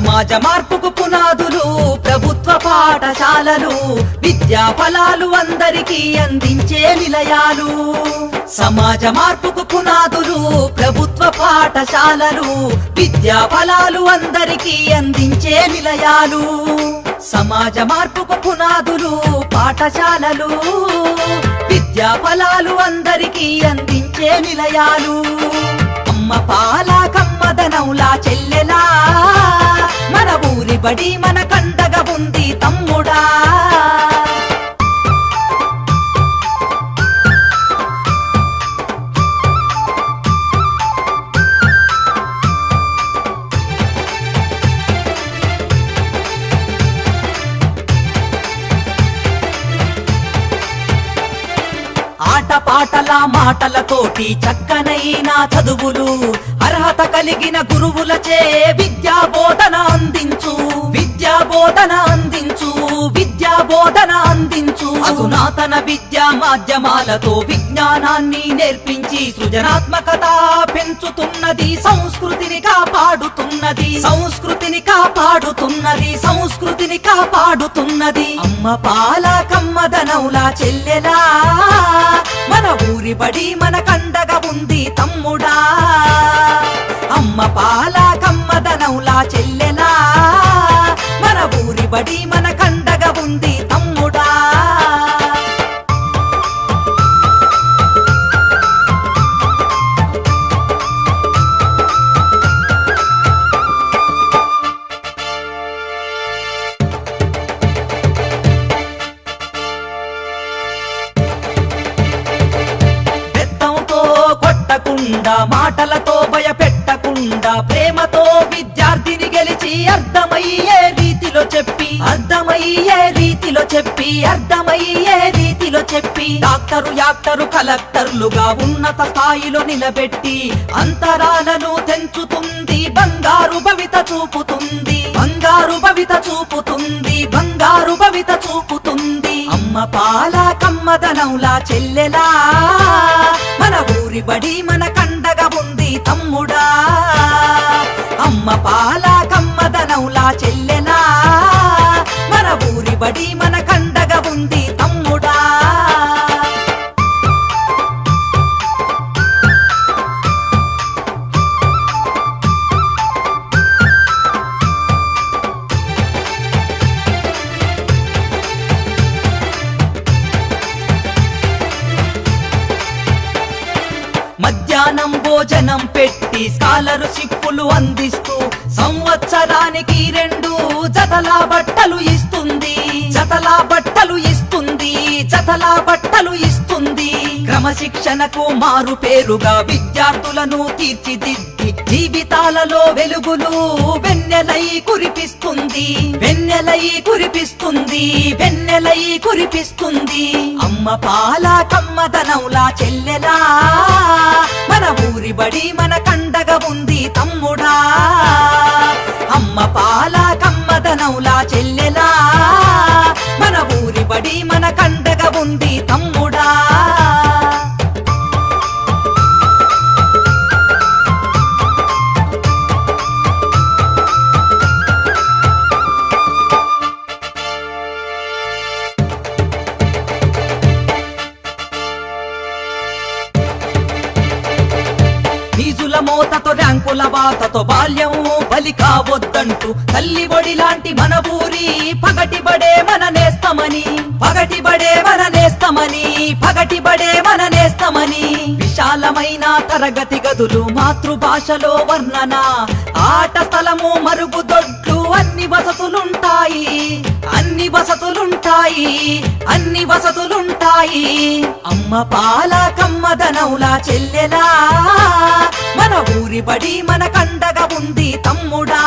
సమాజ మార్పుకు పునాదులు ప్రభుత్వ పాఠశాలలు, విద్యా ఫలాలు అందరికీ అందించే నిలయాలు. సమాజ మార్పుకు పునాదులు ప్రభుత్వ పాఠశాలలు, విద్యా ఫలాలు అందరికీ అందించే నిలయాలు. సమాజ మార్పుకు పునాదులు పాఠశాలలు, విద్యా ఫలాలు అందరికీ అందించే నిలయాలు. అమ్మ పాల కమ్మదనౌలా చెల్లెలా, మన ఊరి బడి మన కండగా ఉంది తమ్ముడా. ఆటపాటల మాటలతోటి చక్కనైన చదువులు, అర్హత కలిగిన గురువులచే విద్యా బోధన అందించు, విద్యా బోధన అందించు, విద్యా బోధన అందించు. అధునాతన విద్యా మాధ్యమాలతో విజ్ఞానాన్ని నేర్పించి సృజనాత్మకత పెంచుతున్నది, సంస్కృతిని కాపాడుతున్నది, సంస్కృతిని కాపాడుతున్నది, సంస్కృతిని కాపాడుతున్నది. అమ్మ పాల కమ్మదనౌలా చెల్లెలా, మన ఊరి బడి మన కండగా ఉంది తమ్ముడా. అమ్మ పాల కమ్మదనౌలా చెల్లెలా, మన ఊరి బడి మన కండగా ఉంది తమ్ముడా. మాటలతో భయపెట్టకుండా ప్రేమతో విద్యార్థిని గెలిచి అర్థమయ్యే రీతిలో చెప్పి, అర్థమయ్యే రీతిలో చెప్పి, అర్థమయ్యే రీతిలో చెప్పి డాక్టరు యాక్టరు కలెక్టర్లుగా ఉన్నత స్థాయిలో నిలబెట్టి అంతరాలను తెంచుతుంది, బంగారు భవిత చూపుతుంది, బంగారు భవిత చూపుతుంది, బంగారు భవిత చూపుతుంది. అమ్మ పాల కమ్మదనౌలా చెల్లెలా, మన ఊరి బడి మన కండగా ఉంది తమ్ముడా. అమ్మ పాల కమ్మదనౌలా చెల్లెలా, మన ఊరి బడి మన కండగా ఉంది తమ్ముడా. మధ్యాహ్నం భోజనం పెట్టి స్కాలర్షిప్పులు అందిస్తూ సంవత్సరానికి 2 జతల బట్టలు ఇస్తుంది, జతల బట్టలు ఇస్తుంది, జతల బట్టలు ఇస్తుంది. క్రమశిక్షణకు మారు పేరుగా విద్యార్థులను తీర్చిదిద్ది జీవితాలలో వెలుగులు వెన్నెలై కురిపిస్తుంది, వెన్నెలై కురిపిస్తుంది, వెన్నెలై కురిపిస్తుంది. అమ్మ పాల కమ్మదనౌలా చెల్లెలా, మన ఊరి బడి మన కండగా ఉంది తమ్ముడా. అమ్మ పాల కమ్మదనౌలా చెల్లెలా, మన ఊరి బడి మన కండగా ఉంది తమ్ముడా. ఫీజుల మోతతో ర్యాంకుల బాతతో బాల్యం బలి కావద్దంటూ తల్లి బడి లాంటి మన ఊరి పగటి బడే మన నేస్తమని, పగటి బడే మన నేస్తమని, పగటి బడే మన నేస్తమని. విశాలమైన తరగతి గదులు, మాతృభాషలో వర్ణన, ఆట స్థలము, మరుగుదొడ్లు, అన్ని వసతులుంటాయి, అన్ని వసతులుంటాయి, అన్ని వసతులుంటాయి. అమ్మ పాల కమ్మదనౌలా చెల్లెలా, మన ఊరి బడి మన కండగా ఉంది తమ్ముడా.